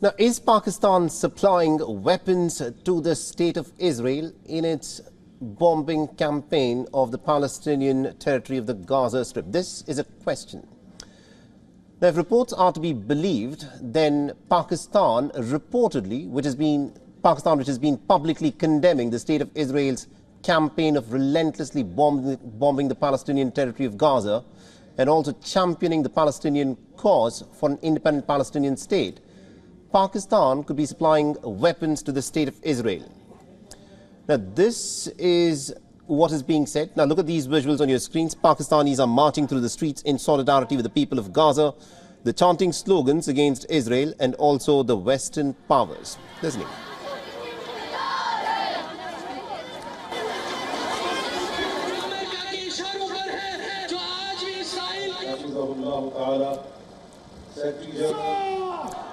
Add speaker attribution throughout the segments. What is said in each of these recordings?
Speaker 1: Now, is Pakistan supplying weapons to the state of Israel in its bombing campaign of the Palestinian territory of the Gaza Strip? This is a question. Now, if reports are to be believed, then Pakistan reportedly, which has been publicly condemning the state of Israel's campaign of relentlessly bombing the Palestinian territory of Gaza and also championing the Palestinian cause for an independent Palestinian state, Pakistan could be supplying weapons to the state of Israel. Now, this is what is being said. Now, look at these visuals on your screens. Pakistanis are marching through the streets in solidarity with the people of Gaza. They're chanting slogans against Israel and also the Western powers. Listening.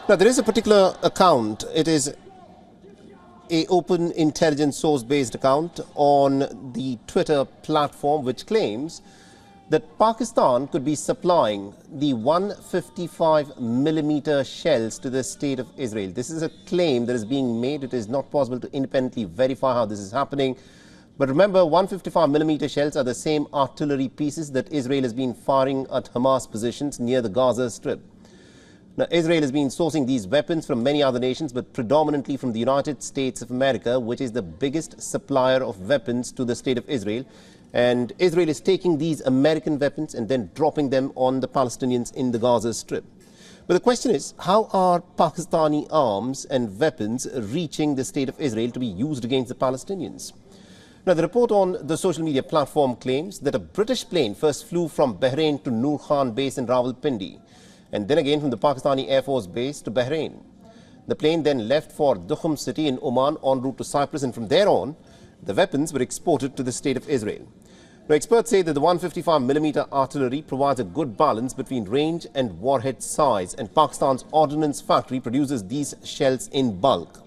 Speaker 1: Now, there is a particular account. It is an open intelligence source-based account on the Twitter platform which claims that Pakistan could be supplying the 155mm shells to the state of Israel. This is a claim that is being made. It is not possible to independently verify how this is happening. But remember, 155mm shells are the same artillery pieces that Israel has been firing at Hamas positions near the Gaza Strip. Now, Israel has been sourcing these weapons from many other nations, but predominantly from the United States of America, which is the biggest supplier of weapons to the state of Israel. And Israel is taking these American weapons and then dropping them on the Palestinians in the Gaza Strip. But the question is, how are Pakistani arms and weapons reaching the state of Israel to be used against the Palestinians? Now, the report on the social media platform claims that a British plane first flew from Bahrain to Noor Khan base in Rawalpindi, and then again from the Pakistani Air Force base to Bahrain. The plane then left for Dukham city in Oman en route to Cyprus, and from there on, the weapons were exported to the state of Israel. Now, experts say that the 155mm artillery provides a good balance between range and warhead size, and Pakistan's ordnance factory produces these shells in bulk.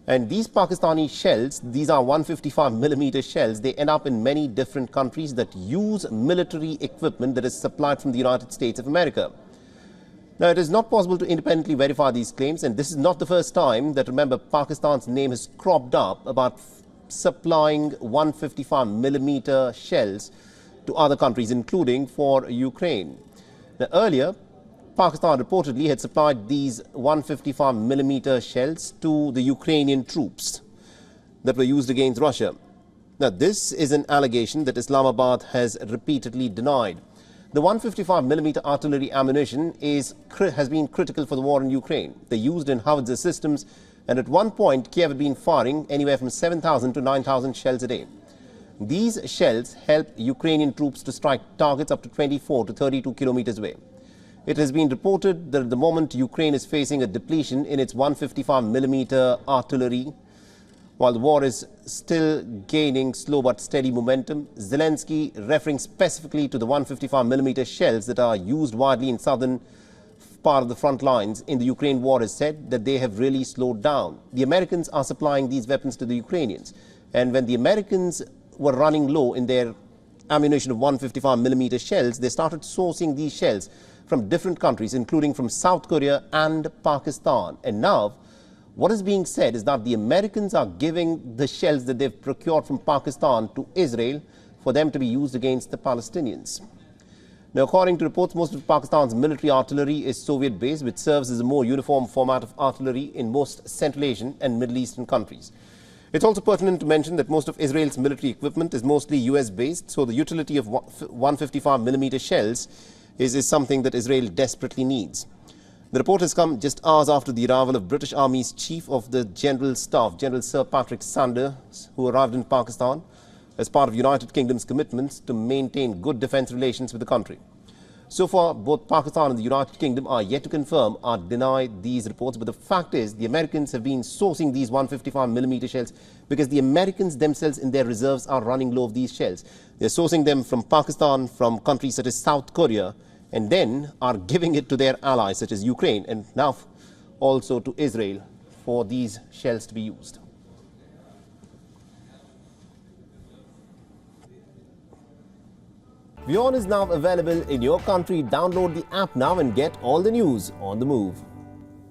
Speaker 1: And these Pakistani shells, these are 155mm shells, they end up in many different countries that use military equipment that is supplied from the United States of America. Now, it is not possible to independently verify these claims, and this is not the first time that, remember, Pakistan's name has cropped up about supplying 155mm shells to other countries, including for Ukraine. Now, earlier, Pakistan reportedly had supplied these 155mm shells to the Ukrainian troops that were used against Russia. Now, this is an allegation that Islamabad has repeatedly denied. The 155mm artillery ammunition has been critical for the war in Ukraine. They're used in howitzer systems, and at one point, Kiev had been firing anywhere from 7,000 to 9,000 shells a day. These shells help Ukrainian troops to strike targets up to 24 to 32 kilometers away. It has been reported that at the moment Ukraine is facing a depletion in its 155mm artillery. While the war is still gaining slow but steady momentum, Zelensky, referring specifically to the 155mm shells that are used widely in southern part of the front lines in the Ukraine war, has said that they have really slowed down. The Americans are supplying these weapons to the Ukrainians. And when the Americans were running low in their ammunition of 155mm shells, they started sourcing these shells from different countries, including from South Korea and Pakistan. And now, what is being said is that the Americans are giving the shells that they've procured from Pakistan to Israel for them to be used against the Palestinians. Now, according to reports, most of Pakistan's military artillery is Soviet-based, which serves as a more uniform format of artillery in most Central Asian and Middle Eastern countries. It's also pertinent to mention that most of Israel's military equipment is mostly US-based, so the utility of 155mm shells is something that Israel desperately needs. The report has come just hours after the arrival of British Army's Chief of the General Staff, General Sir Patrick Sanders, who arrived in Pakistan as part of United Kingdom's commitments to maintain good defence relations with the country. So far, both Pakistan and the United Kingdom are yet to confirm or deny these reports, but the fact is the Americans have been sourcing these 155mm shells because the Americans themselves in their reserves are running low of these shells. They're sourcing them from Pakistan, from countries such as South Korea, and then are giving it to their allies such as Ukraine and now also to Israel for these shells to be used. WION is now available in your country. Download the app now and get all the news on the move.